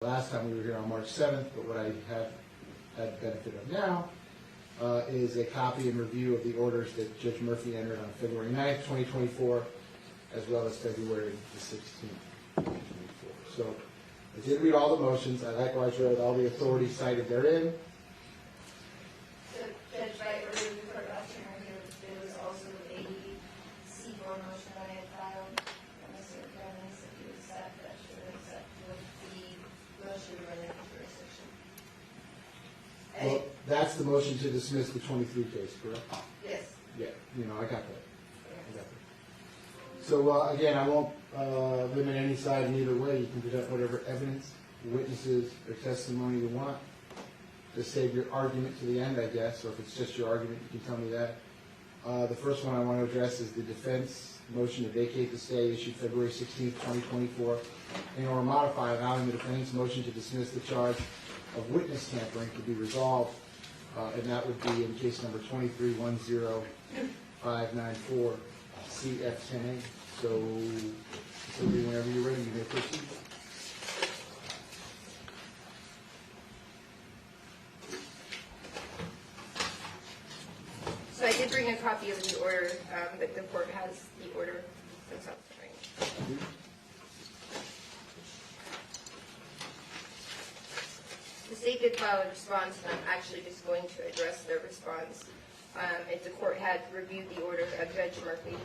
last time we were here on March 7th, but what I have had benefit of now is a copy and review of the orders that Judge Murphy entered on February 9th, 2024, as well as February the 16th, 2024. So I did read all the motions. I likewise read all the authorities cited therein. So, Judge Wright, earlier we heard last year, there was also a C4 motion that I had filed. And Mr. Kevin said he would accept that, should accept with the motion to relinquish jurisdiction. Well, that's the motion to dismiss the 23 case, correct? Yes. Yeah, I got that. So again, I won't limit any side in either way. You can present whatever evidence, witnesses, or testimony you want. Just save your argument to the end, I guess, or if it's just your argument, you can tell me that. The first one I want to address is the defense motion to vacate the stay issued February 16, 2024, and or modify, allowing the defendant's motion to dismiss the charge of witness tampering to be resolved, and that would be in case number 23-10594, CF10A. So whenever you're ready, you may proceed. So I did bring a copy of the order, but the court has the order themselves. The state did file a response, and I'm actually just going to address their response. If the court had reviewed the order of Judge Murphy,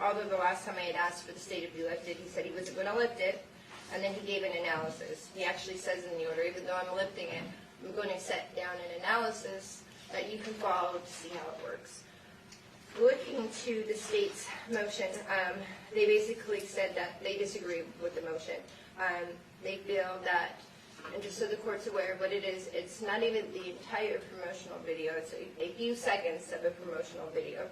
although the last time I had asked for the stay to be lifted, he said he wasn't going to lift it, and then he gave an analysis. He actually says in the order, even though I'm lifting it, I'm going to set down an analysis that you can follow to see how it works. Looking to the state's motion, they basically said that they disagree with the motion. They feel that, and just so the court's aware of what it is, it's not even the entire promotional video. It's a few seconds of a promotional video.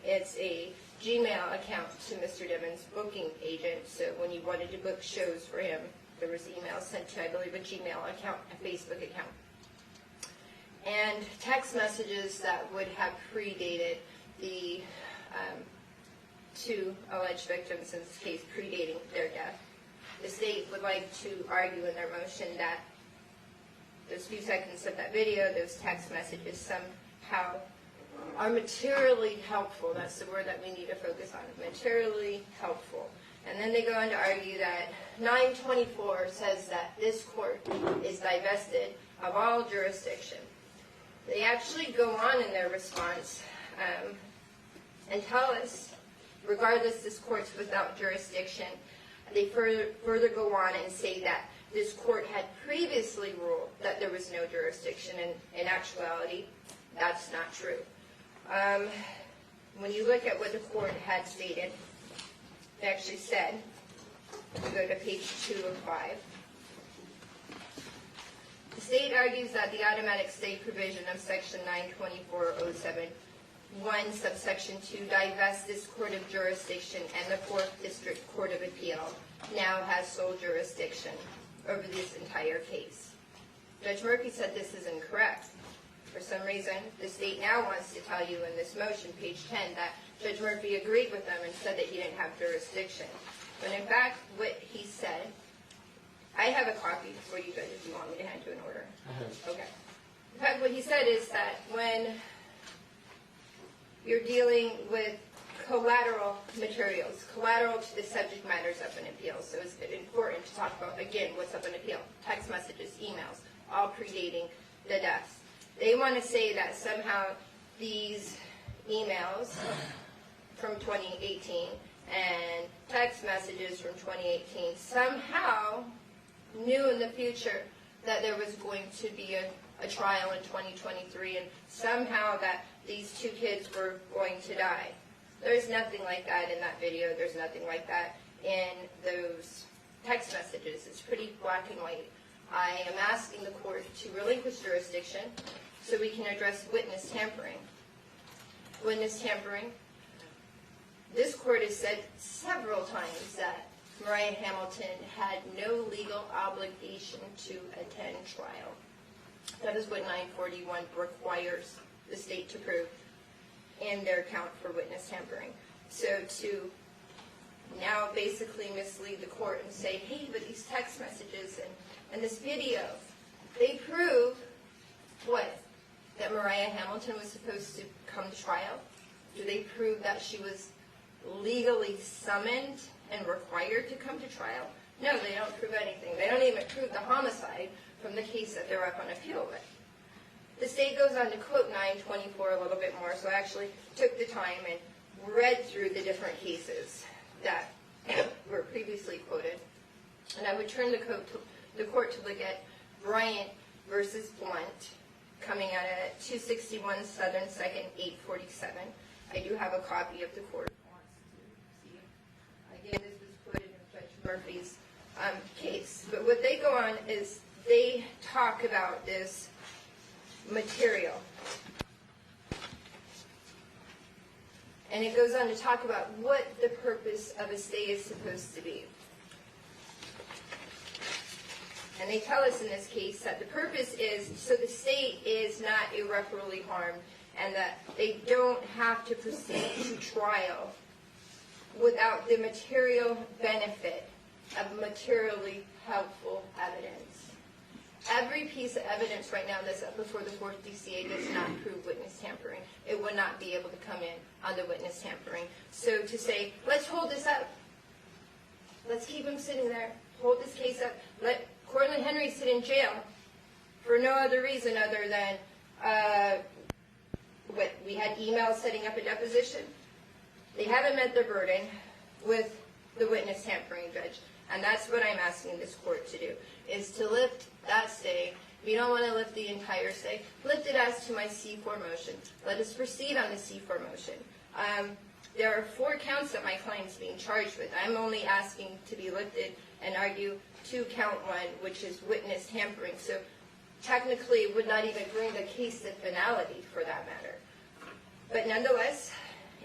It's a Gmail account to Mr. Devon's booking agent. So when you wanted to book shows for him, there was emails sent to, I believe, a Gmail account, a Facebook account. And text messages that would have predated the two alleged victims in this case, predating their death. The state would like to argue in their motion that those few seconds of that video, those text messages somehow are materially helpful. That's the word that we need to focus on, materially helpful. And then they go on to argue that 924 says that this court is divested of all jurisdiction. They actually go on in their response and tell us, regardless this court's without jurisdiction, they further go on and say that this court had previously ruled that there was no jurisdiction, and in actuality, that's not true. When you look at what the court had stated, it actually said, if you go to page 2 of 5, the state argues that the automatic stay provision of section 924.07(1) subsection 2 divests this court of jurisdiction, and the 4th District Court of Appeal now has sole jurisdiction over this entire case. Judge Murphy said this is incorrect. For some reason, the state now wants to tell you in this motion, page 10, that Judge Murphy agreed with them and said that he didn't have jurisdiction. But in fact, what he said, I have a copy for you guys if you want me to hand you an order. Okay. In fact, what he said is that when you're dealing with collateral materials, collateral to the subject matters up in appeal, so it's important to talk about, again, what's up in appeal, text messages, emails, all predating the deaths. They want to say that somehow these emails from 2018 and text messages from 2018 somehow knew in the future that there was going to be a trial in 2023, and somehow that these two kids were going to die. There's nothing like that in that video. There's nothing like that in those text messages. It's pretty black and white. I am asking the court to relinquish jurisdiction so we can address witness tampering. Witness tampering. This court has said several times that Mariah Hamilton had no legal obligation to attend trial. That is what 941 requires the state to prove in their account for witness tampering. So to now basically mislead the court and say, hey, but these text messages and this video, they prove what? That Mariah Hamilton was supposed to come to trial? Do they prove that she was legally summoned and required to come to trial? No, they don't prove anything. They don't even prove the homicide from the case that they're up on appeal with. The state goes on to quote 924 a little bit more, so I actually took the time and read through the different cases that were previously quoted. And I would turn the court to look at Bryant versus Blunt, coming out at 261 Southern 2nd, 847. I do have a copy of the court wants to see. Again, this was quoted in Judge Murphy's case. But what they go on is they talk about this material. And it goes on to talk about what the purpose of a stay is supposed to be. And they tell us in this case that the purpose is so the state is not irreparably harmed and that they don't have to proceed to trial without the material benefit of materially helpful evidence. Every piece of evidence right now that's up before the 4th DCA does not prove witness tampering. It would not be able to come in on the witness tampering. So to say, let's hold this up. Let's keep him sitting there. Hold this case up. Let Cortland Henry sit in jail for no other reason other than we had emails setting up a deposition. They haven't met their burden with the witness tampering judge. And that's what I'm asking this court to do, is to lift that stay. If you don't want to lift the entire stay, lift it as to my C4 motion. Let us proceed on the C4 motion. There are 4 counts that my client's being charged with. I'm only asking to be lifted and argue to count 1, which is witness tampering. So technically it would not even bring the case to finality for that matter. But nonetheless,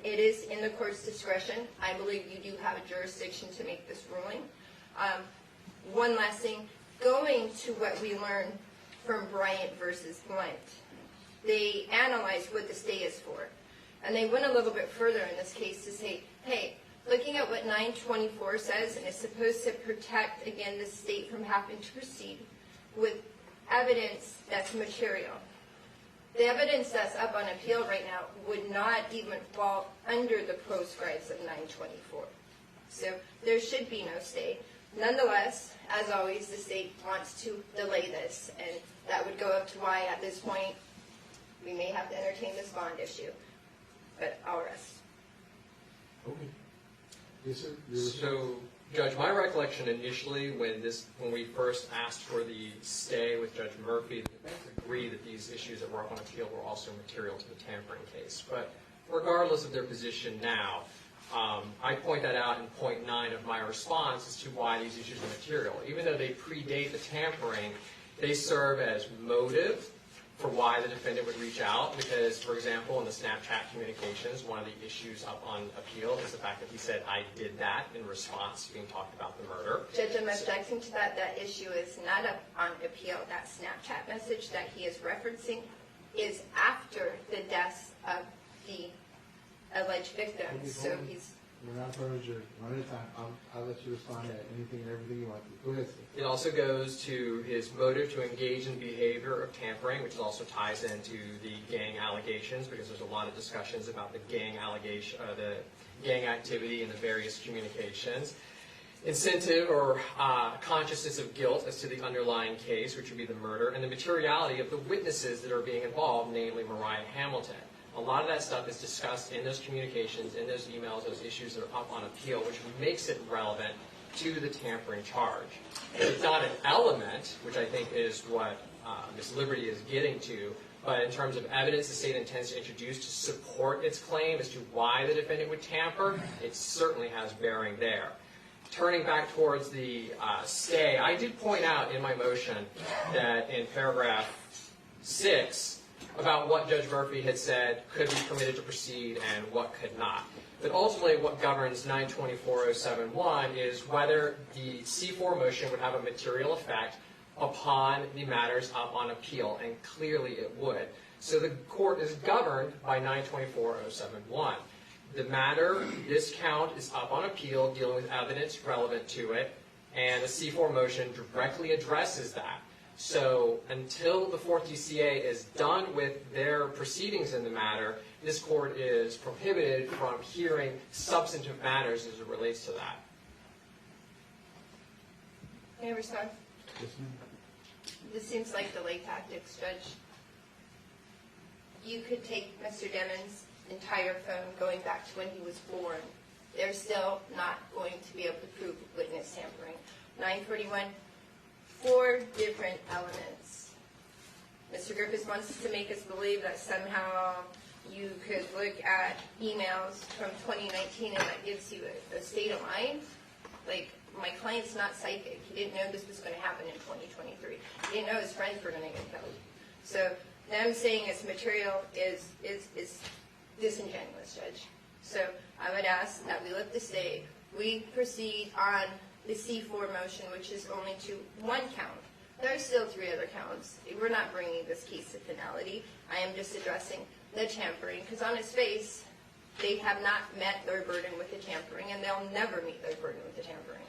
it is in the court's discretion. I believe you do have a jurisdiction to make this ruling. One last thing, going to what we learned from Bryant versus Blunt, they analyzed what the stay is for. And they went a little bit further in this case to say, hey, looking at what 924 says, and it's supposed to protect, again, the state from having to proceed with evidence that's material. The evidence that's up on appeal right now would not even fall under the proscribes of 924. So there should be no stay. Nonetheless, as always, the state wants to delay this, and that would go up to why at this point we may have to entertain this bond issue. But I'll rest. Okay. Yes, sir. So, Judge, my recollection initially when we first asked for the stay with Judge Murphy, the defense agreed that these issues that were up on appeal were also material to the tampering case. But regardless of their position now, I point that out in point 9 of my response as to why these issues are material. Even though they predate the tampering, they serve as motive for why the defendant would reach out. Because, for example, in the Snapchat communications, one of the issues up on appeal is the fact that he said, I did that in response to being talked about the murder. Judge, I'm objecting to that. That issue is not up on appeal. That Snapchat message that he is referencing is after the deaths of the alleged victims. So he's... We're not part of the jury. One at a time. I'll let you respond to anything and everything you want to. Go ahead, sir. It also goes to his motive to engage in behavior of tampering, which also ties into the gang allegations, because there's a lot of discussions about the gang the gang activity in the various communications. Incentive or consciousness of guilt as to the underlying case, which would be the murder, and the materiality of the witnesses that are being involved, namely Mariah Hamilton. A lot of that stuff is discussed in those communications, in those emails, those issues that are up on appeal, which makes it relevant to the tampering charge. It's not an element, which I think is what Ms. Liberty is getting to, but in terms of evidence the state intends to introduce to support its claim as to why the defendant would tamper, it certainly has bearing there. Turning back towards the stay, I did point out in my motion that in paragraph 6, about what Judge Murphy had said could be permitted to proceed and what could not. But ultimately what governs 924.071 is whether the C4 motion would have a material effect upon the matters up on appeal, and clearly it would. So the court is governed by 924.071. The matter, this count is up on appeal, dealing with evidence relevant to it, and the C4 motion directly addresses that. So until the 4th DCA is done with their proceedings in the matter, this court is prohibited from hearing substantive matters as it relates to that. May I respond? Yes, ma'am. This seems like delay tactics, Judge. You could take Mr. Demon's entire phone going back to when he was born. They're still not going to be able to prove witness tampering. 941, 4 different elements. Mr. Griffiths wants to make us believe that somehow you could look at emails from 2019 and that gives you a state of mind. Like, my client's not psychic. He didn't know this was going to happen in 2023. He didn't know his friends were going to get killed. So them saying it's material is disingenuous, Judge. So I would ask that we let this stay. We proceed on the C4 motion, which is only to 1 count. There are still 3 other counts. We're not bringing this case to finality. I am just addressing the tampering, because on its face, they have not met their burden with the tampering, and they'll never meet their burden with the tampering.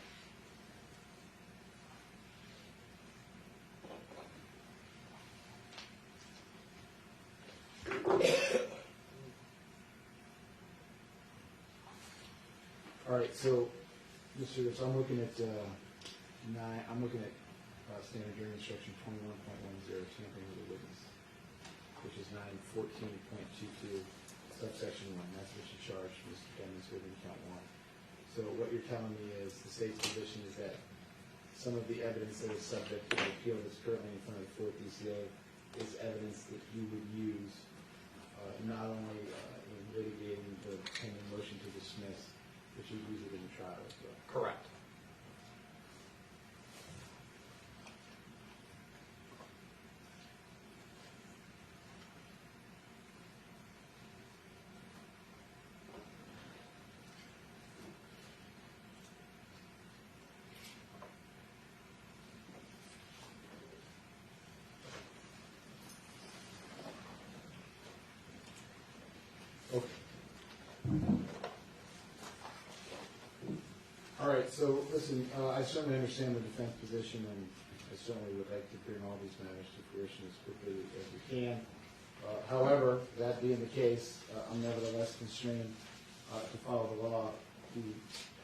All right, so, Mr. Griffiths, I'm looking at standard jury instruction 21.10, tampering with a witness, which is 914.22, subsection 1. That's what you charged Mr. Demings with in count 1. So what you're telling me is the state's position is that some of the evidence that is subject to the appeal that's currently in front of the 4th DCA is evidence that you would use not only in litigating the pending motion to dismiss, but you'd use it in the trial as well. Correct. Okay. All right, so listen, I certainly understand the defense position, and I certainly would like to bring all these matters to fruition as quickly as we can. However, that being the case, I'm nevertheless constrained to follow the law. The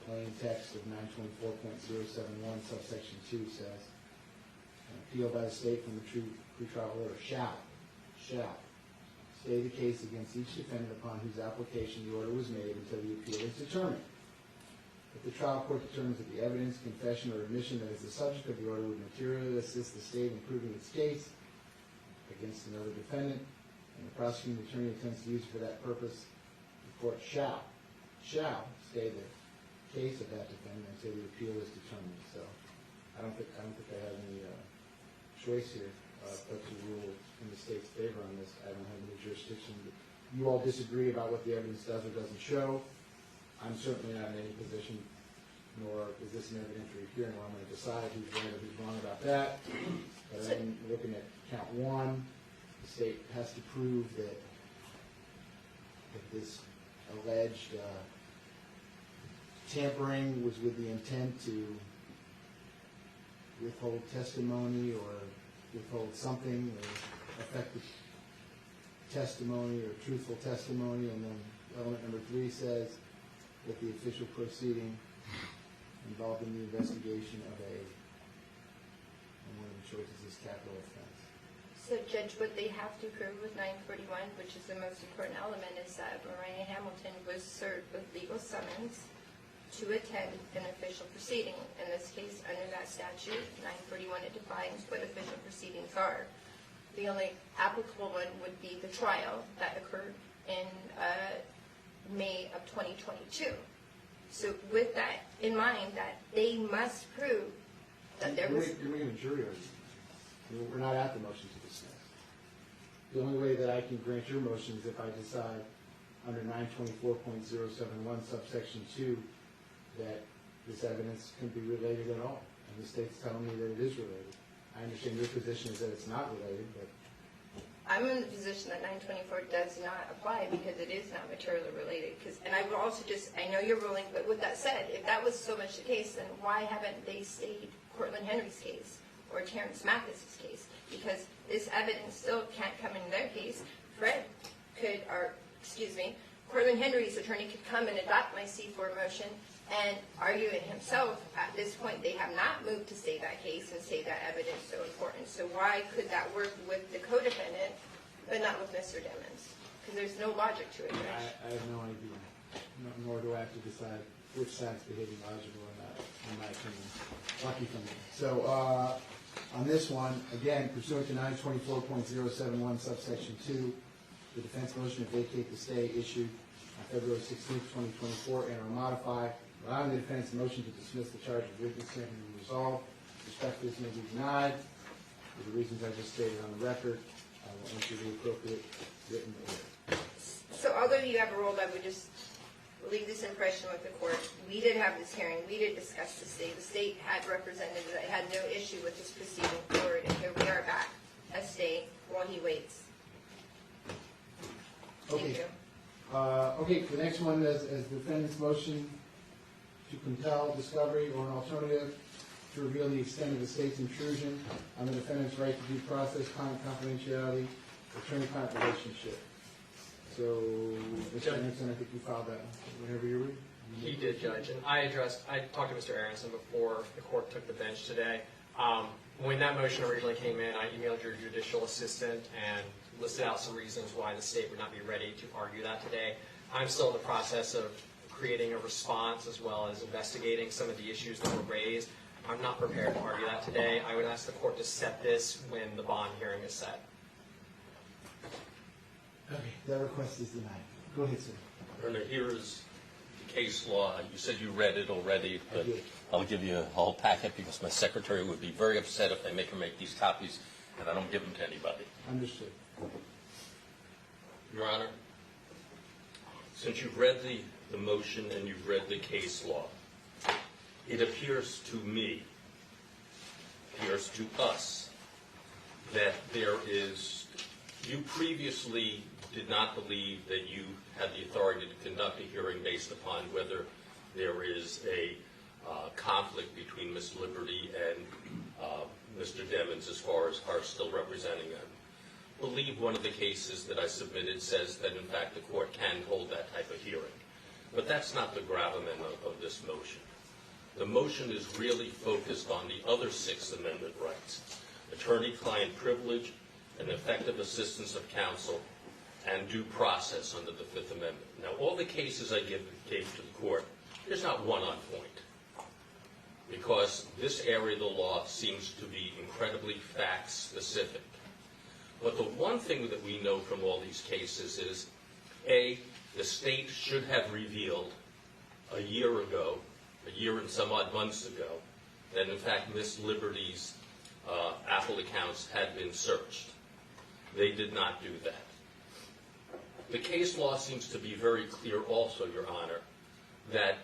plain text of 924.071 subsection 2 says, an appeal by the state from the pretrial order shall stay the case against each defendant upon whose application the order was made until the appeal is determined. If the trial court determines that the evidence, confession, or admission that is the subject of the order would materially assist the state in proving its case against another defendant, and the prosecuting attorney intends to use it for that purpose, the court shall stay the case of that defendant until the appeal is determined. So I don't think I have any choice here but to rule in the state's favor on this. I don't have any jurisdiction. You all disagree about what the evidence does or doesn't show. I'm certainly not in any position, nor is this an evidentiary hearing where I'm going to decide who's right or who's wrong about that. But I'm looking at count 1. The state has to prove that this alleged tampering was with the intent to withhold testimony or withhold something or affect the testimony or truthful testimony. And then element number 3 says that the official proceeding involved in the investigation of and one of the choices is capital offense. So, Judge, what they have to prove with 941, which is the most important element, is that Mariah Hamilton was served with legal summons to attend an official proceeding. In this case, under that statute, 941, it defines what official proceedings are. The only applicable one would be the trial that occurred in May of 2022. So with that in mind, that they must prove that there was... You're making a jury argument. We're not at the motion to dismiss. The only way that I can grant your motion is if I decide under 924.071 subsection 2 that this evidence can be related at all. And the state's telling me that it is related. I understand your position is that it's not related, but I'm in the position that 924 does not apply because it is not materially related. And I would also I know you're ruling, but with that said, if that was so much the case, then why haven't they stayed Cortland Henry's case or Terrence Mathis's case? Because this evidence still can't come in their case. Cortland Henry's attorney could come and adopt my C4 motion and argue it himself. At this point, they have not moved to stay that case and say that evidence is so important. So why could that work with the co-defendant, but not with Mr. Demmons? Because there's no logic to it, Judge. I have no idea, nor do I have to decide which side's behaving logical or not, in my opinion. Lucky for me. So, on this one, again, pursuant to 924.071 subsection 2, the defense motion to vacate the stay issued on February 16, 2024, and or modify, allowing the defendant's motion to dismiss the charge of witnessing and resolve. Respectfully, this may be denied. For the reasons I just stated on the record, I will enter the appropriate written order. So although you have a role, I would just leave this impression with the court. We did have this hearing. We did discuss the state. The state had represented that it had no issue with this proceeding forward, and here we are back as state while he waits. Thank you. Okay, the next one is the defendant's motion to compel discovery or an alternative to reveal the extent of the state's intrusion on the defendant's right to due process, client confidentiality, attorney-client relationship. So, Mr. Anderson, I think you filed that whenever you're ready. He did, Judge, and I talked to Mr. Aronson before the court took the bench today. When that motion originally came in, I emailed your judicial assistant and listed out some reasons why the state would not be ready to argue that today. I'm still in the process of creating a response as well as investigating some of the issues that were raised. I'm not prepared to argue that today. I would ask the court to set this when the bond hearing is set. Okay, that request is denied. Go ahead, sir. Erna, here is the case law. You said you read it already, I but did. I'll give you a whole packet because my secretary would be very upset if I make her make these copies and I don't give them to anybody. Understood. Your Honor, since you've read the motion and you've read the case law, it appears to me, appears to us, that you previously did not believe that you had the authority to conduct a hearing based upon whether there is a conflict between Ms. Liberty and Mr. Demmons as far as her still representing them. I believe one of the cases that I submitted says that, in fact, the court can hold that type of hearing. But that's not the gravamen of this motion. The motion is really focused on the other Sixth Amendment rights: attorney-client privilege, and effective assistance of counsel, and due process under the Fifth Amendment. Now, all the cases I gave to the court, there's not one on point, because this area of the law seems to be incredibly fact-specific. But the one thing that we know from all these cases is, A, the state should have revealed a year and some odd months ago, that in fact Ms. Liberty's Apple accounts had been searched. They did not do that. The case law seems to be very clear also, Your Honor, that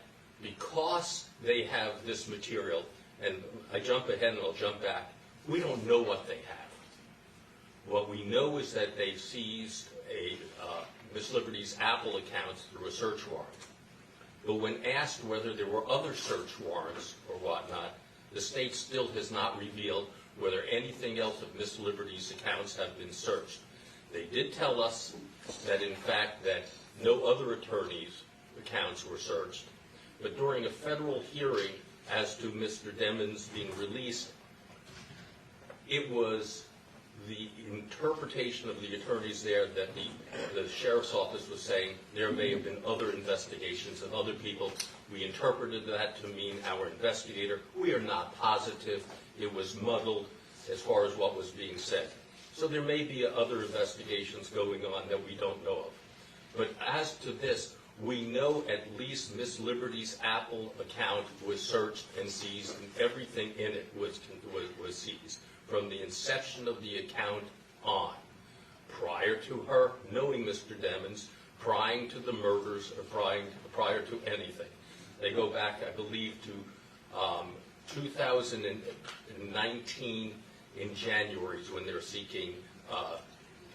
because they have this material, and I jump ahead and I'll jump back, we don't know what they have. What we know is that they seized Ms. Liberty's Apple accounts through a search warrant. But when asked whether there were other search warrants or whatnot, the state still has not revealed whether anything else of Ms. Liberty's accounts have been searched. They did tell us that, in fact, that no other attorneys' accounts were searched. But during a federal hearing as to Mr. Demmons being released, it was the interpretation of the attorneys there that the sheriff's office was saying there may have been other investigations of other people. We interpreted that to mean our investigator. We are not positive. It was muddled as far as what was being said. So there may be other investigations going on that we don't know of. But as to this, we know at least Ms. Liberty's Apple account was searched and seized, and everything in it was seized from the inception of the account on, prior to her knowing Mr. Demmons, prior to the murders, or prior to anything. They go back, I believe, to 2019 in January is when they're seeking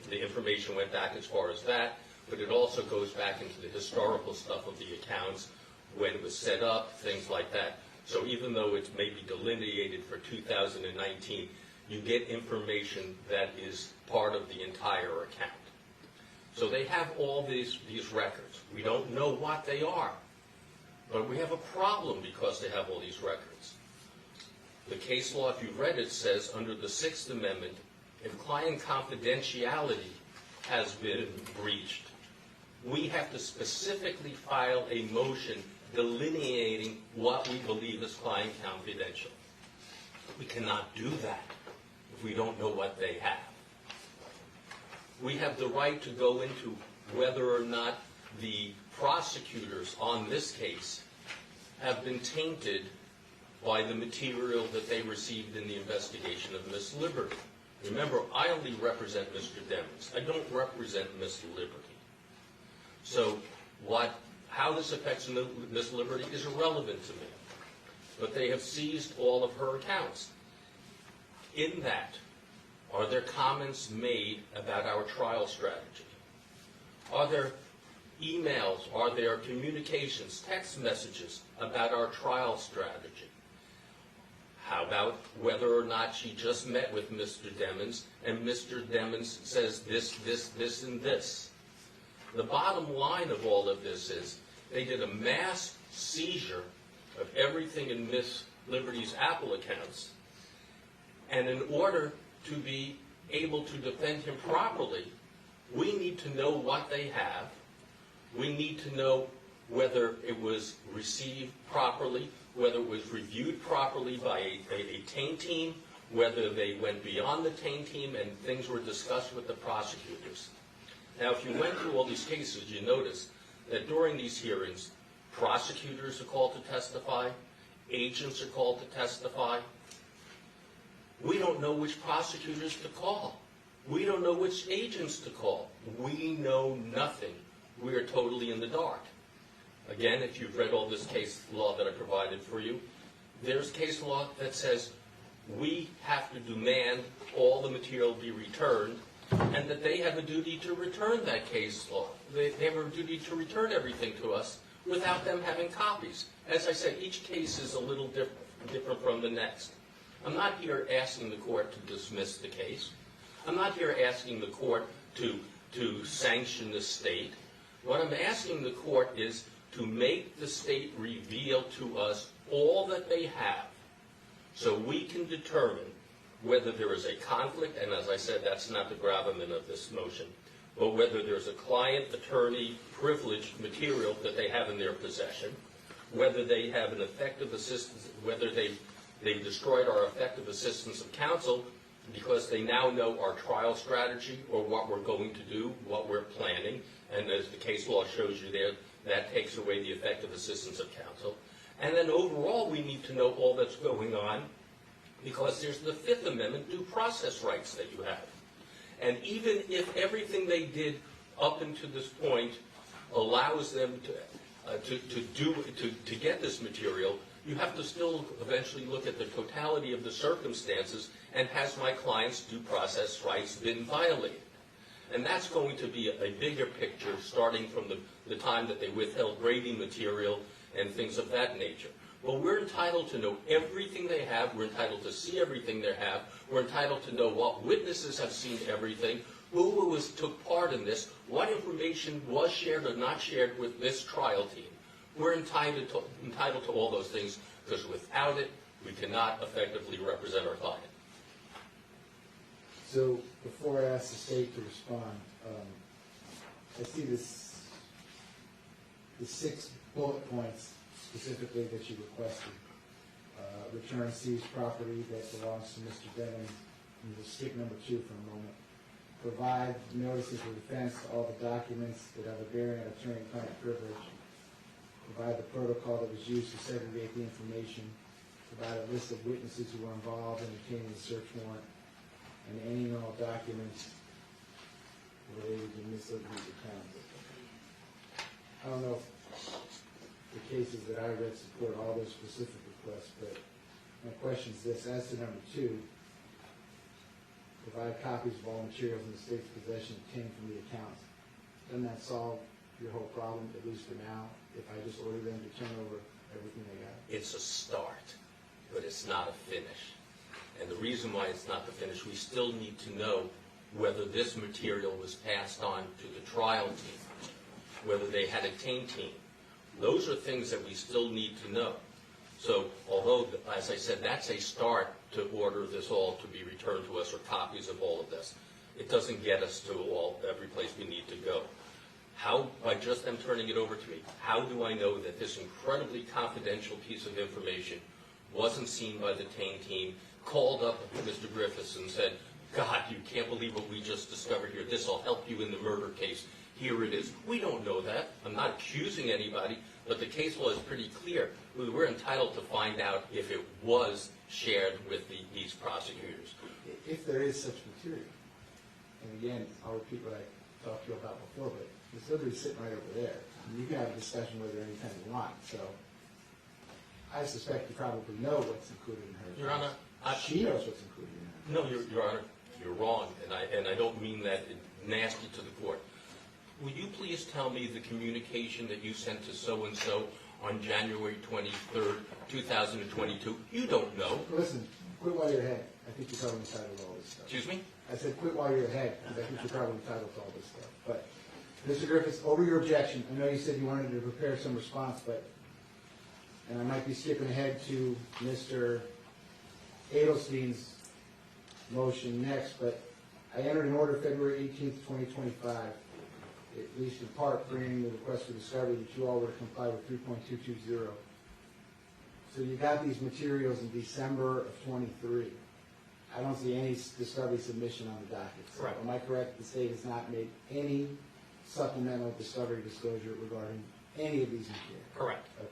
the information went back as far as that, but it also goes back into the historical stuff of the accounts, when it was set up, things like that. So even though it's maybe delineated for 2019, you get information that is part of the entire account. So they have all these records. We don't know what they are, but we have a problem because they have all these records. The case law, if you've read it, says under the Sixth Amendment, if client confidentiality has been breached, we have to specifically file a motion delineating what we believe is client confidential. We cannot do that if we don't know what they have. We have the right to go into whether or not the prosecutors on this case have been tainted by the material that they received in the investigation of Miss Liberty. Remember, I only represent Mr. Demings. I don't represent Miss Liberty. So how this affects Miss Liberty is irrelevant to me. But they have seized all of her accounts. In that, are there comments made about our trial strategy? Are there emails, are there communications, text messages about our trial strategy? How about whether or not she just met with Mr. Demings and Mr. Demings says this, and this? The bottom line of all of this is they did a mass seizure of everything in Miss Liberty's Apple accounts, and in order to be able to defend him properly, we need to know what they have. We need to know whether it was received properly, whether it was reviewed properly by a taint team, whether they went beyond the taint team and things were discussed with the prosecutors. Now, if you went through all these cases, you notice that during these hearings, prosecutors are called to testify, agents are called to testify. We don't know which prosecutors to call. We don't know which agents to call. We know nothing. We are totally in the dark. Again, if you've read all this case law that I provided for you, there's case law that says we have to demand all the material be returned, and that they have a duty to return that case law. They have a duty to return everything to us without them having copies. As I said, each case is a little different from the next. I'm not here asking the court to dismiss the case. I'm not here asking the court to sanction the state. What I'm asking the court is to make the state reveal to us all that they have so we can determine whether there is a conflict, and as I said, that's not the gravamen of this motion, but whether there's a client-attorney privileged material that they have in their possession, whether they have an effective assistance, whether they've destroyed our effective assistance of counsel because they now know our trial strategy or what we're going to do, what we're planning, and as the case law shows you there, that takes away the effective assistance of counsel. And then overall, we need to know all that's going on because there's the Fifth Amendment due process rights that you have. And even if everything they did up until this point allows them to get this material, you have to still eventually look at the totality of the circumstances and has my client's due process rights been violated? And that's going to be a bigger picture starting from the time that they withheld grading material and things of that nature. But we're entitled to know everything they have. We're entitled to see everything they have. We're entitled to know what witnesses have seen everything, who took part in this, what information was shared or not shared with this trial team. We're entitled to all those things because without it, we cannot effectively represent our client. So before I ask the state to respond, I see the 6 bullet points specifically that you requested. Return seized property that belongs to Mr. Demings. And we'll skip number 2 for a moment. Provide notices of defense to all the documents that have a bearing on attorney-client privilege. Provide the protocol that was used to segregate the information. Provide a list of witnesses who were involved in obtaining the search warrant. And any and all documents related to Ms. Liberty's account. I don't know if the cases that I read support all those specific requests, but my question is this: as to number 2, if I have copies of all materials in the state's possession obtained from the accounts, doesn't that solve your whole problem, at least for now, if I just order them to turn over everything they got? It's a start, but it's not a finish. And the reason why it's not the finish, we still need to know whether this material was passed on to the trial team, whether they had a taint team. Those are things that we still need to know. So although, as I said, that's a start to order this all to be returned to us, or copies of all of this, it doesn't get us to every place we need to go. How, by just them turning it over to me, how do I know that this incredibly confidential piece of information wasn't seen by the taint team, called up Mr. Griffiths and said, God, you can't believe what we just discovered here. This will help you in the murder case. Here it is. We don't know that. I'm not accusing anybody, but the case law is pretty clear. We're entitled to find out if it was shared with these prosecutors. If there is such material, and again, I'll repeat what I talked to you about before, but there's literally sitting right over there. And you can have a discussion with her anytime you want. So I suspect you probably know what's included in her. Your Honor, she knows what's included in her. No, Your Honor, you're wrong, and I don't mean that nasty to the court. Will you please tell me the communication that you sent to so-and-so on January 23rd, 2022? You don't know. Listen, quit while you're ahead. I think you're probably entitled to all this stuff. Excuse me? I said quit while you're ahead, because I think you're probably entitled to all this stuff. But, Mr. Griffiths, over your objection, I know you said you wanted to prepare some response, but, and I might be skipping ahead to Mr. Edelstein's motion next, but I entered an order February 18th, 2025, at least in part bringing the request for discovery that you all were to comply with 3.220. So you got these materials in December of 23. I don't see any discovery submission on the docket. So Correct. am I correct? The state has not made any supplemental discovery disclosure regarding any of these materials? Correct. Okay.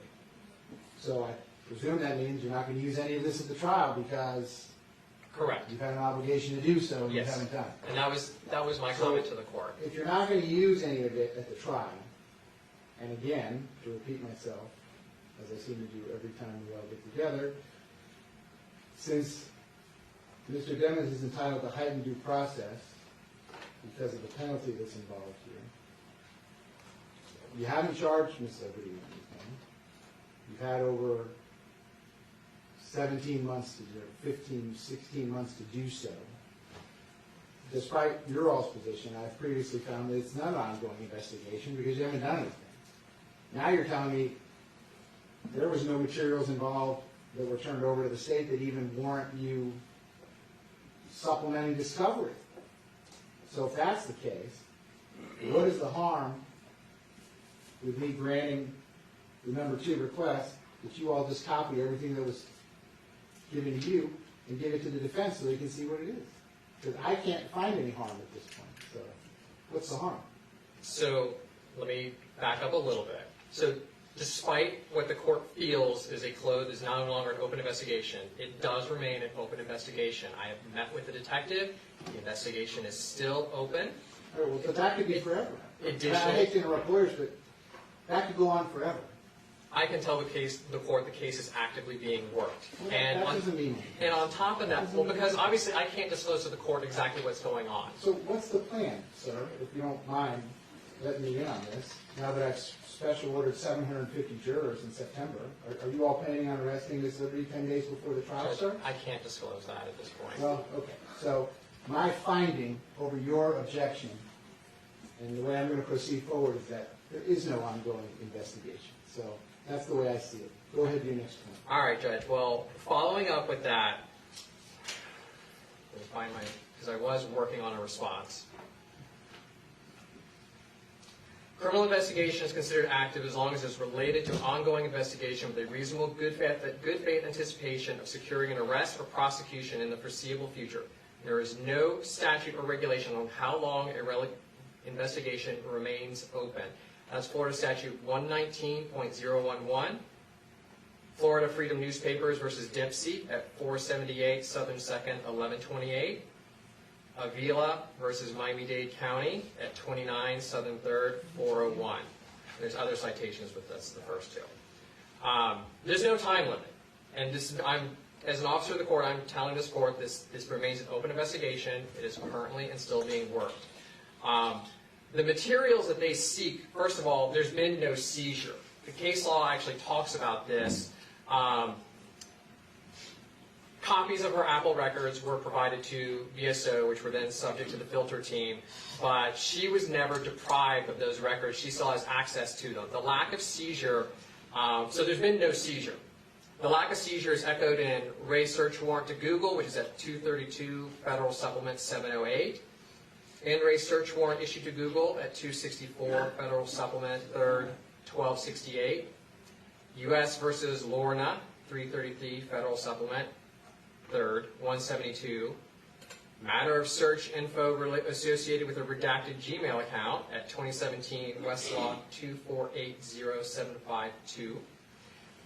So I presume that means you're not going to use any of this at the trial because Correct. you've had an obligation to do so and you Yes. haven't done it. And that was my comment to the court. If you're not going to use any of it at the trial, and again, to repeat myself, as I seem to do every time we all get together, since Mr. Demons is entitled to heightened due process because of the penalty that's involved here, you haven't charged Ms. Liberty with anything. You've had over 17 months to do it, 15, 16 months to do so. Despite your all's position, I've previously found that it's not an ongoing investigation because you haven't done anything. Now you're telling me there was no materials involved that were turned over to the state that even warrant you supplementing discovery. So if that's the case, what is the harm with me granting the number 2 request that you all just copy everything that was given to you and give it to the defense so they can see what it is? Because I can't find any harm at this point. So what's the harm? So let me back up a little bit. So despite what the court feels is no longer an open investigation, it does remain an open investigation. I have met with the detective. The investigation is still open. All right, well, but that could be forever. I Additional- hate to interrupt lawyers, but that could go on forever. I can tell the court the case is actively being worked. Well, And that on, doesn't mean. and on top of that, well, because obviously I can't disclose to the court exactly what's going on. So what's the plan, sir, if you don't mind letting me in on this? Now that I've special ordered 750 jurors in September, are you all planning on arresting Ms. Liberty 10 days before the trial, sir? I can't disclose that at this point. Well, okay. So my finding over your objection and the way I'm going to proceed forward is that there is no ongoing investigation. So that's the way I see it. Go ahead to your next point. All right, Judge. Well, following up with that, let me find because I was working on a response. Criminal investigation is considered active as long as it's related to ongoing investigation with a reasonable good faith anticipation of securing an arrest or prosecution in the foreseeable future. There is no statute or regulation on how long a investigation remains open. That's Florida Statute 119.011, Florida Freedom Newspapers versus Dempsey at 478 Southern 2nd, 1128, Avila versus Miami-Dade County at 29 Southern 3rd, 401. There's other citations, but that's the first two. There's no time limit, and as an officer of the court, I'm telling this court this remains an open investigation. It is currently and still being worked. The materials that they seek, first of all, there's been no seizure. The case law actually talks about this. Copies of her Apple records were provided to BSO, which were then subject to the filter team, but she was never deprived of those records. She still has access to them. The lack of seizure, so there's been no seizure. The lack of seizure is echoed in Ray's search warrant to Google, which is at 232 Federal Supplement 708, and Ray's search warrant issued to Google at 264 Federal Supplement 3rd 1268, U.S. versus Lorna, 333 Federal Supplement 3rd 172, matter of search info associated with a redacted Gmail account at 2017 Westlaw 2480752,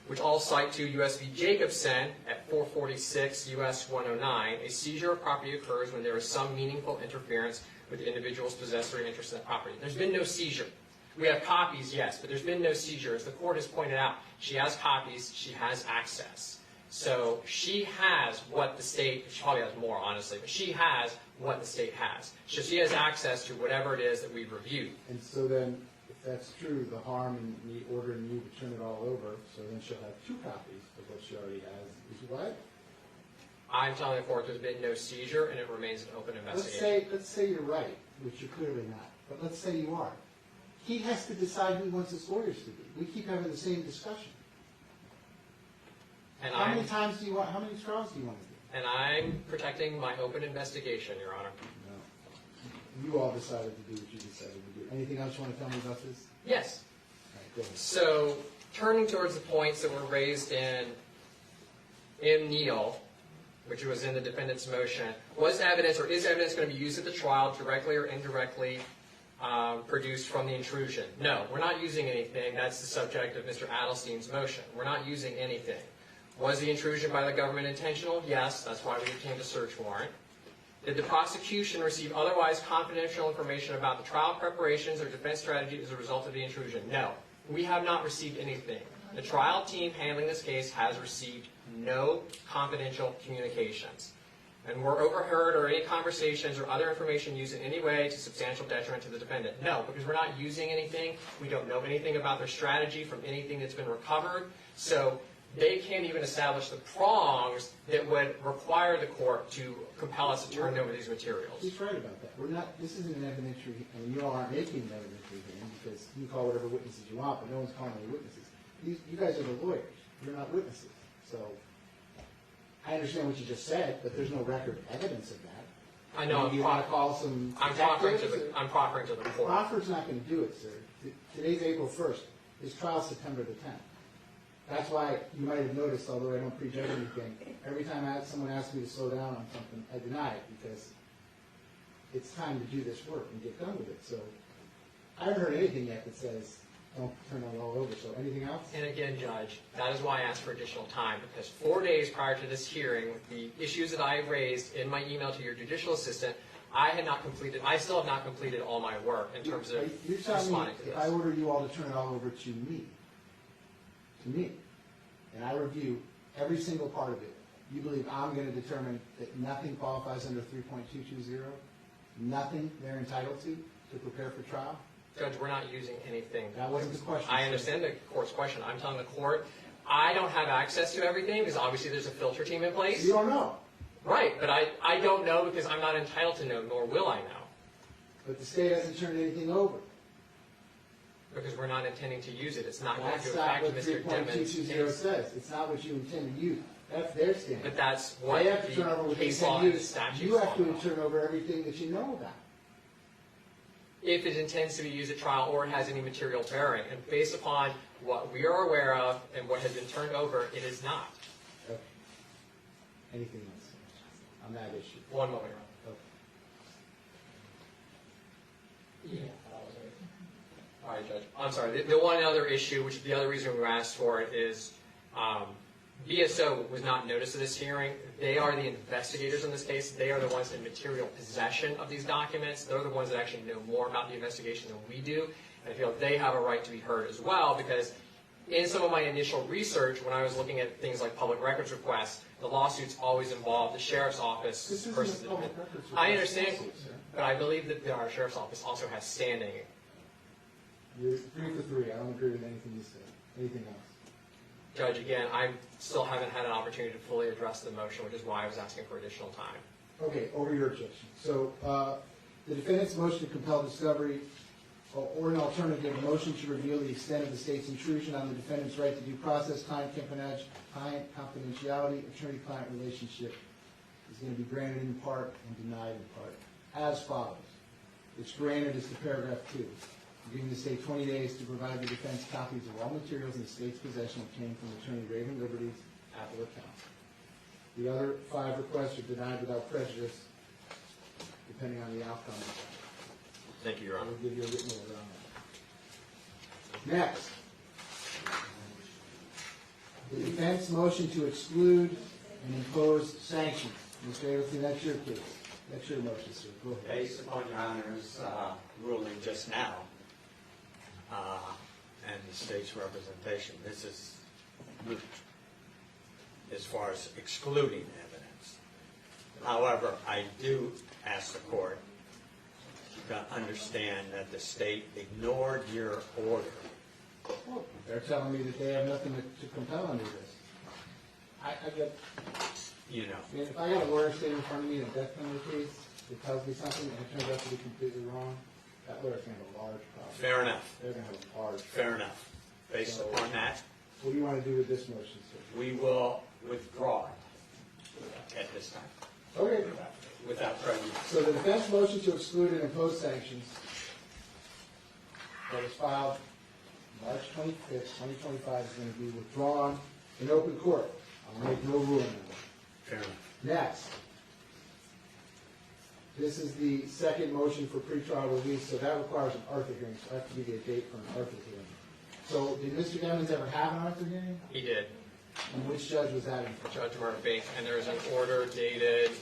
which all cite to U.S. v. Jacobson at 446 U.S. 109. A seizure of property occurs when there is some meaningful interference with the individual's possessory interest in that property. There's been no seizure. We have copies, yes, but there's been no seizure. As the court has pointed out, she has copies, she has access. So she has what the state, she probably has more, honestly, but she has what the state has. So she has access to whatever it is that we've reviewed. And so then, if that's true, the harm in me ordering you to turn it all over, so then she'll have 2 copies of what she already has, is what? I'm telling the court there's been no seizure and it remains an open investigation. Let's say you're right, which you're clearly not, but let's say you are. He has to decide who he wants his lawyers to be. We keep having the same discussion. And How many trials do you want to do? And I'm protecting my open investigation, Your Honor. No. You all decided to do what you decided to do. Anything else you want to tell me about this? Yes. All right, go ahead. So, turning towards the points that were raised in Neal, which was in the defendant's motion, was evidence or is evidence going to be used at the trial directly or indirectly produced from the intrusion? No, we're not using anything. That's the subject of Mr. Adelstein's motion. We're not using anything. Was the intrusion by the government intentional? Yes, that's why we obtained a search warrant. Did the prosecution receive otherwise confidential information about the trial preparations or defense strategy as a result of the intrusion? No, we have not received anything. The trial team handling this case has received no confidential communications. And were overheard or any conversations or other information used in any way to substantial detriment to the defendant? No, because we're not using anything. We don't know anything about their strategy from anything that's been recovered. So they can't even establish the prongs that would require the court to compel us to turn over these materials. He's right about that. We're not. This isn't an evidentiary. I mean, you all aren't making an evidentiary hearing because you can call whatever witnesses you want, but no one's calling any witnesses. You guys are the lawyers. You're not witnesses. So I understand what you just said, but there's no record evidence of that. I know. You want to call some? I'm proffering to the court. Proffer's not going to do it, sir. Today's April 1st. His trial's September the 10th. That's why you might have noticed, although I don't prejudge anything, every time someone asks me to slow down on something, I deny it because it's time to do this work and get done with it. So I haven't heard anything yet that says don't turn it all over. So anything else? And again, Judge, that is why I asked for additional time, because 4 days prior to this hearing, with the issues that I raised in my email to your judicial assistant, I still have not completed all my work in terms of responding to this. If I order you all to turn it all over to me, and I review every single part of it, you believe I'm going to determine that nothing qualifies under 3.220, nothing they're entitled to prepare for trial? Judge, we're not using anything. That wasn't the question. I understand the court's question. I'm telling the court I don't have access to everything because obviously there's a filter team in place. You don't know. Right, but I don't know because I'm not entitled to know, nor will I know. But the state hasn't turned anything over. Because we're not intending to use it. It's not going to That's not affect what Mr. Denman's 3.220 case. says. It's not what you intend to use. That's their standard. But that's what They have to turn over the what they case law intend and to the use. statutes You have to talk about. turn over everything that you know about. If it intends to be used at trial or it has any material bearing. And based upon what we are aware of and what has been turned over, it is not. Okay. Anything else on that issue? One moment. Okay. Yeah. All right, Judge. I'm sorry. The one other issue, which is the other reason we asked for it, is BSO was not noticed of this hearing. They are the investigators in this case. They are the ones in material possession of these documents. They're the ones that actually know more about the investigation than we do. And I feel they have a right to be heard as well because in some of my initial research, when I was looking at things like public records requests, the lawsuits always involve the sheriff's office This versus isn't the a public defendant. records I request understand, lawsuit, sir. but I believe that our sheriff's office also has standing. You're 3 for 3. I don't agree with anything you said. Anything else? Judge, again, I still haven't had an opportunity to fully address the motion, which is why I was asking for additional time. Okay, over your objection. So, the defendant's motion to compel discovery, or an alternative, a motion to reveal the extent of the state's intrusion on the defendant's right to due process, client confidentiality, attorney-client relationship is going to be granted in part and denied in part, as follows. It's granted as to paragraph 2, giving the state 20 days to provide the defense copies of all materials in the state's possession obtained from Attorney Raven Liberty's appellate counsel. The other 5 requests are denied without prejudice, depending on the outcome. Thank you, Your I Honor. will give you a written order on that. Next. The defense motion to exclude and impose sanctions. Mr. Adelstein, that's your case. That's your motion, sir. Go ahead. Based upon Your Honor's ruling just now, and the state's representation, this is moot as far as excluding evidence. However, I do ask the court to understand that the state ignored your order. Well, they're telling me that they have nothing to compel under this. I get, You know, I mean, if I got a lawyer sitting in front of me in a death penalty case that tells me something and it turns out to be completely wrong, that lawyer's going to have a large problem. fair enough, They're going to have a large. fair enough. Based upon that, What do you want to do with this motion, sir? we will withdraw it at this time, Okay. without prejudice. So the defense motion to exclude and impose sanctions that was filed March 25th, 2025 is going to be withdrawn in open court. I'll make no ruling on it. Fair enough. Next. This is the second motion for pretrial release, so that requires an Arthur hearing, so I have to give you a date for an Arthur hearing. So did Mr. Demons ever have an Arthur hearing? He did, And which judge was that in? Judge Murphy, and there is an order dated,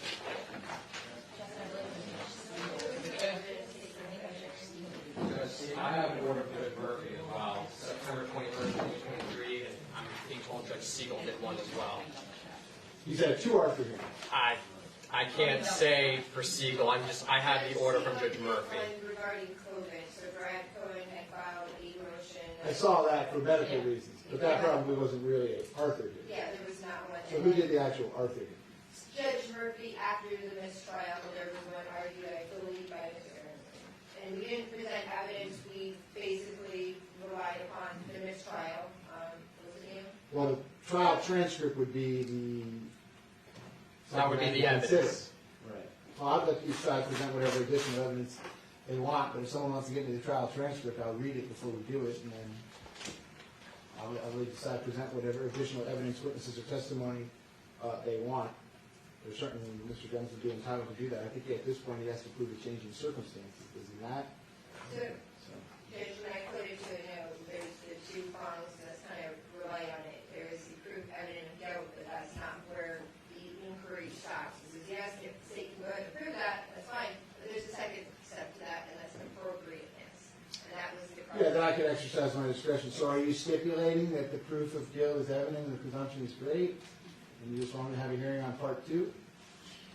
I have an order for Judge Murphy as well, September 21st, 2023, and I'm being told Judge Siegel did one as well. He's had 2 Arthur hearings. I can't say for Siegel, I have the order from Judge Murphy. One regarding COVID, so Brad Cohen had filed a motion. I saw that for medical reasons, but that probably wasn't really an Arthur hearing. Yeah, there was not one. So who did the actual Arthur hearing? Judge Murphy, after the mistrial, there was one argued, I believe, by Mr. Aaron. And we didn't present evidence, we basically relied upon the mistrial. What's the name? Well, the trial transcript would be the... That would be the evidence. Right. Well, I'd let these sides present whatever additional evidence they want, but if someone wants to get me the trial transcript, I'll read it before we do it, and then I'll let the side present whatever additional evidence, witnesses, or testimony they want. There's certainly, Mr. Jones would be entitled to do that. I think at this point, he has to prove a change in circumstances, does he not? So, So, Judge, when I put it to a note, there's the 2 prongs, that's kind of rely on it. There is the proof, evident, and doubt, but that's not where the inquiry stops. It says, yes, if the state can go ahead and prove that, that's fine, but there's a second step to that, and that's appropriateness. And that was the yeah, then problem. I can exercise my discretion. So are you stipulating that the proof of guilt is evident and the presumption is great? And you just want me to have a hearing on part 2?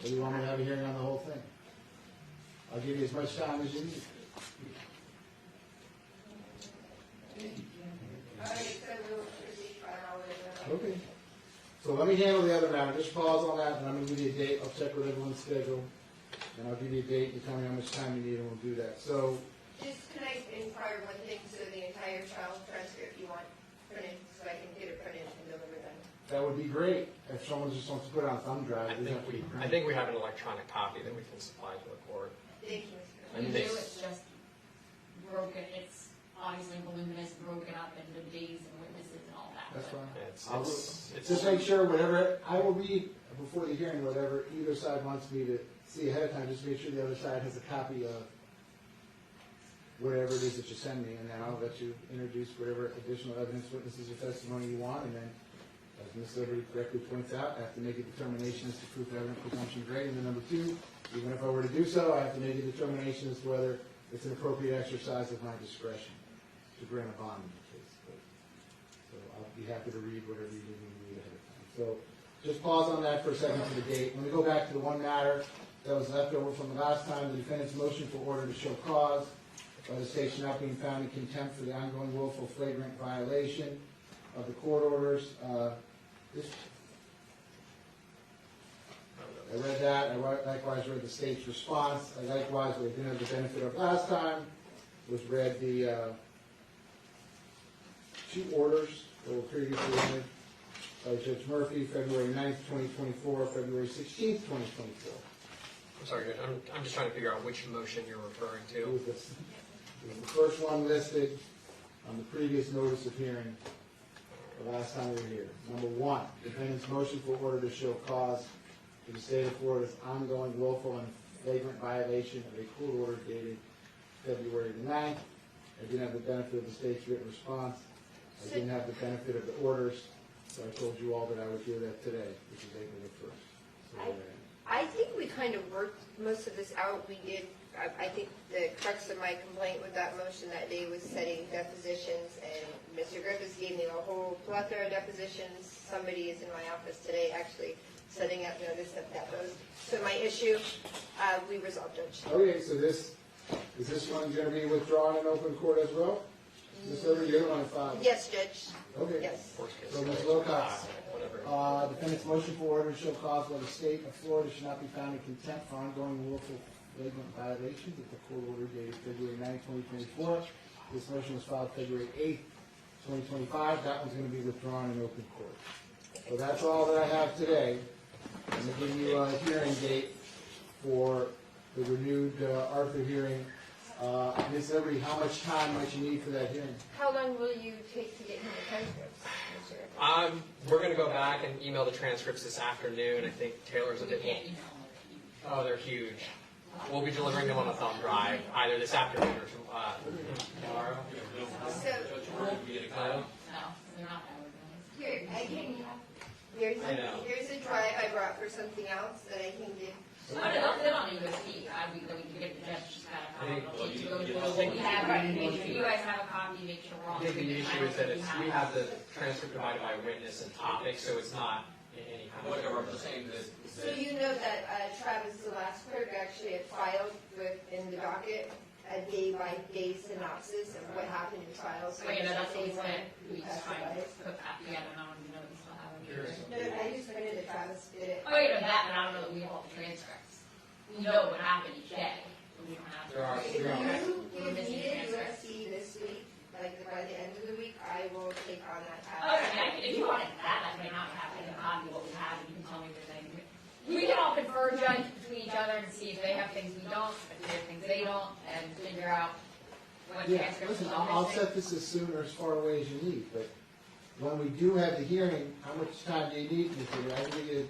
Or you want me to have a hearing on the whole thing? I'll give you as much time as you need. All right, so we'll proceed by all of Okay. So let me handle the other matter. Just pause on that, and I'm going to give you a date. I'll check with everyone's schedule. And I'll give you a date. You tell me how much time you need, and we'll do that. So, Just can I inquire one thing, so the entire trial transcript you want printed, so I can get it printed and deliver them? that would be great. If someone just wants to put it on a thumb drive, I it doesn't have to be think printed. we have an electronic copy that we can supply to the court. Thank you, Mr. And We they- do, it's just broken, it's obviously voluminous, broken up into days and witnesses and all that. That's fine. It's Just make sure whatever, I will read before the hearing, whatever either side wants me to see ahead of time, just make sure the other side has a copy of whatever it is that you send me, and then I'll let you introduce whatever additional evidence, witnesses, or testimony you want, and then, as Ms. Liberty correctly points out, I have to make a determination as to proof of evidence presumption grade, and then number 2, even if I were to do so, I have to make a determination as to whether it's an appropriate exercise of my discretion to grant a bond in the case. So I'll be happy to read whatever you need me to read ahead of time. So just pause on that for a second for the date. Let me go back to the one matter that was left over from the last time, the defendant's motion for order to show cause by the state shall not being found in contempt for the ongoing willful flagrant violation of the court orders. I read that. I likewise read the state's response. I likewise, what I didn't have the benefit of last time, was read the two orders that were previously entered by Judge Murphy, February 9th, 2024, February 16th, 2024. I'm sorry, Judge, I'm just trying to figure out which motion you're referring It to. was the first one listed on the previous notice of hearing the last time we were here. Number one, defendant's motion for order to show cause to the state of Florida's ongoing willful and flagrant violation of a court order dated February 9th. I didn't have the benefit of the state's written response. I didn't have the benefit of the orders, so I told you all that I would hear that today, which is April the 1st. So there I am. I think we kind of worked most of this out. We did, I think the crux of my complaint with that motion that day was setting depositions, and Mr. Griffiths gave me a whole plethora of depositions. Somebody is in my office today actually setting up notice of depots. So my issue, we resolved, Judge. Okay, so is this one going to be withdrawn in open court as well? Is this over you on file? Yes, Judge. Okay. Yes. So Ms. Wilcox, Whatever. defendant's motion for order to show cause by the state of Florida should not be found in contempt for ongoing willful flagrant violations of the court order dated February 9, 2024. This motion was filed February 8, 2025. That one's going to be withdrawn in open court. So that's all that I have today. I'm going to give you a hearing date for the renewed Arthur hearing. Ms. Liberty, how much time might you need for that hearing? How long will you take to get him the transcripts, Mr. We're going to go back and email the transcripts this afternoon. I think Taylor's a bit more. Oh, they're huge. We'll be delivering them on a thumb drive either this afternoon or tomorrow. So, No, they're not that organized. here, here's a drive I brought for something else that I can give. Oh, no, they don't need to speak. We can get the judge just got a copy. To go through what we have, right, make sure you guys have a copy, make sure we're all. I think the issue is that we have the transcript divided by witness and topic, so it's not in any kind of. Whatever I'm saying is. So you know that Travis, the last clerk, actually had filed in the docket a day-by-day synopsis of what happened in trials. So Wait, no, that's what day we one, said. We we just trying to testified. put that together, and I don't even know if we still have them. No, I just printed it, Travis did it. Oh, wait, no, that, but I don't know that we have all the transcripts. We know what happened each day, but we don't have. There are- If there are- you We're give missing me the transcripts. USC this week, like by the end of the week, I will take on that task. Oh, I mean, if you wanted that, I may not have a copy of what we have, and you can tell me if there's anything. We can all confer, Judge, between each other and see if they have things we don't, if they have things they don't, and figure out what Yeah, transcripts listen, we're I'll missing. set this as soon or as far away as you need, but when we do have the hearing, how much time do you need? I can give you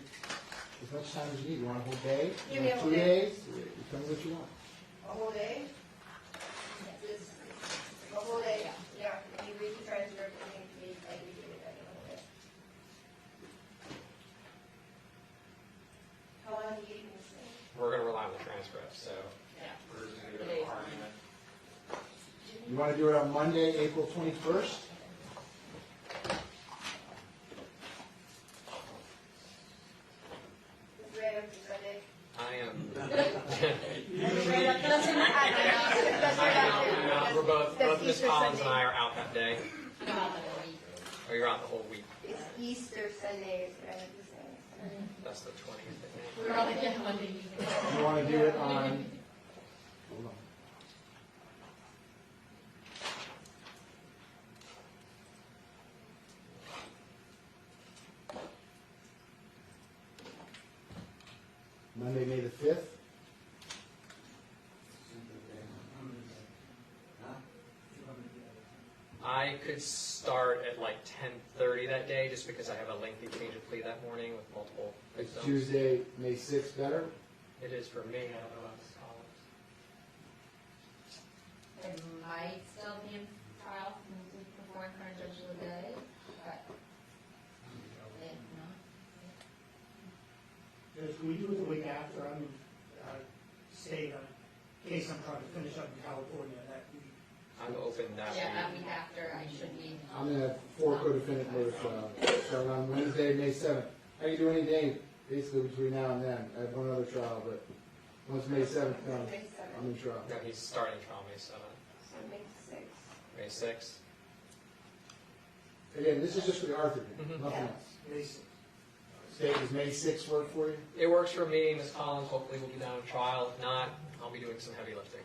as much time as you need. You want a whole day? You Give me a want whole 2 day. days? Tell me what you want. A whole day? Just a whole day, yeah. You read the transcript, I think I can do it in a whole day. How long do you need this thing? We're going to rely on the transcript, so. Yeah. We're just going to do an argument. You want to do it on Monday, April 21st? It's right after Sunday. I am. That's right after. We're both That's Ms. Easter Collins and Sunday. I are out that day. About the week. Oh, you're out the whole week. It's Easter Sunday, is right after Sunday. That's the 20th, I think. We're all like, yeah, Monday evening. You want to do it on, hold on. Monday, May the 5th? I could start at like 10:30 that day, just because I have a lengthy change of plea that morning with multiple Is victims. Tuesday, May 6th better? It is for me, I don't know about Ms. Collins. It might still be in trial before in front of Judge Leday, but if not. Because we do it the week after, I'm, state, case I'm trying to finish up in California that week. I'm open that Yeah, that week. week after, I should be. I'm gonna have 4 co-defendant murder trials, starting on Wednesday, May 7th. I can do any day, basically between now and then. I have one other trial, but once May 7th comes, May 7th. I'm in trial. No, he's starting trial May 7th. So May 6th. May 6th. Again, this is just for the Arthur hearing, Mhm. nothing else. State, does May 6th work for you? It works for me, Ms. Collins, hopefully we'll be down in trial. If not, I'll be doing some heavy lifting.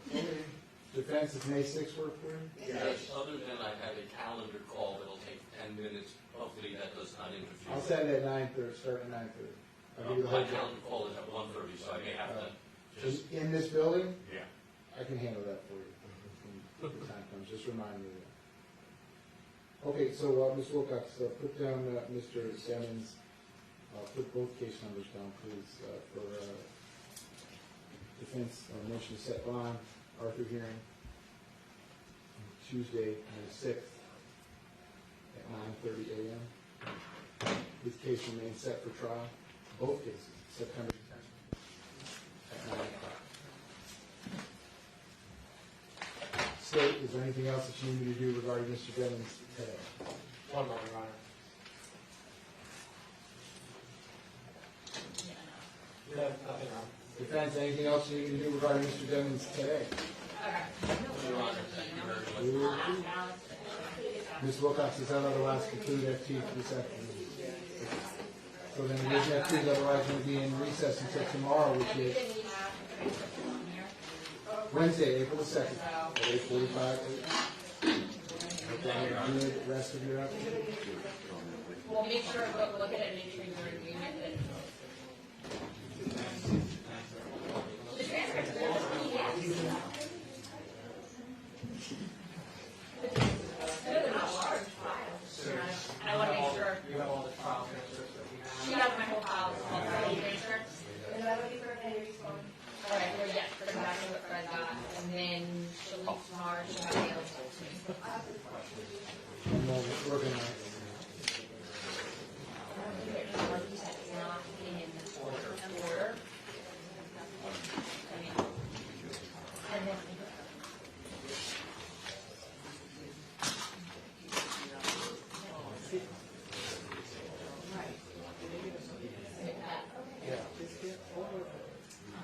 Defense, does May 6th work for you? Yes, other than I have a calendar call that'll take 10 minutes, hopefully that does not interfere. I'll send it at 9:30, start at 9:30. I'll give you the My whole day. calendar call is at 1:30, so I may have to just, In this building, yeah. I can handle that for you when the time comes, just remind me of that. Okay, so, Ms. Wilcox, put down, Mr. Simmons, put both case numbers down, please, for, defense, motion to set bond, Arthur hearing, Tuesday, May 6th, at 9:30 a.m. This case remains set for trial, both cases, September 10th, at 9 o'clock. State, is there anything else that you need me to do regarding Mr. Devon's today? One moment, Your Honor. You have nothing wrong. Defense, anything else you need me to do regarding Mr. Devon's today? Your Honor, thank you very much. Ms. Wilcox, is that otherwise conclude FT for this afternoon? So then it is FT, is otherwise going to be in recess until tomorrow, which is Wednesday, April the 2nd, at 8:45. Okay, good rest of your afternoon. We'll make sure, we'll look at it, make sure you're in agreement that. The transcript is really, yes. They're not large files. And I want to make sure, You have all the trial transcripts that we have. she has my whole file, all the transcripts. And that would be for Henry's phone. All right, well, yes, that's exactly what Fred got, and then she'll leave tomorrow, she'll have the other to me. And we'll work on that. You said it's not in order. I mean, and then.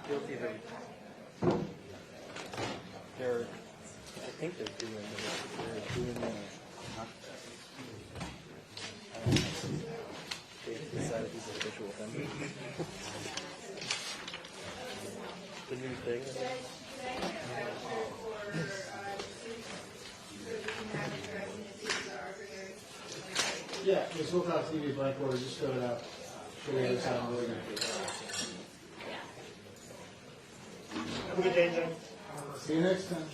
Guilty they're, I think they're doing they decided he's an official offender. The new thing. Yeah, Ms. Wilcox, give me a blank order, just fill it out. Show you this how I'm doing it. Have a good day, Jim. See you next time.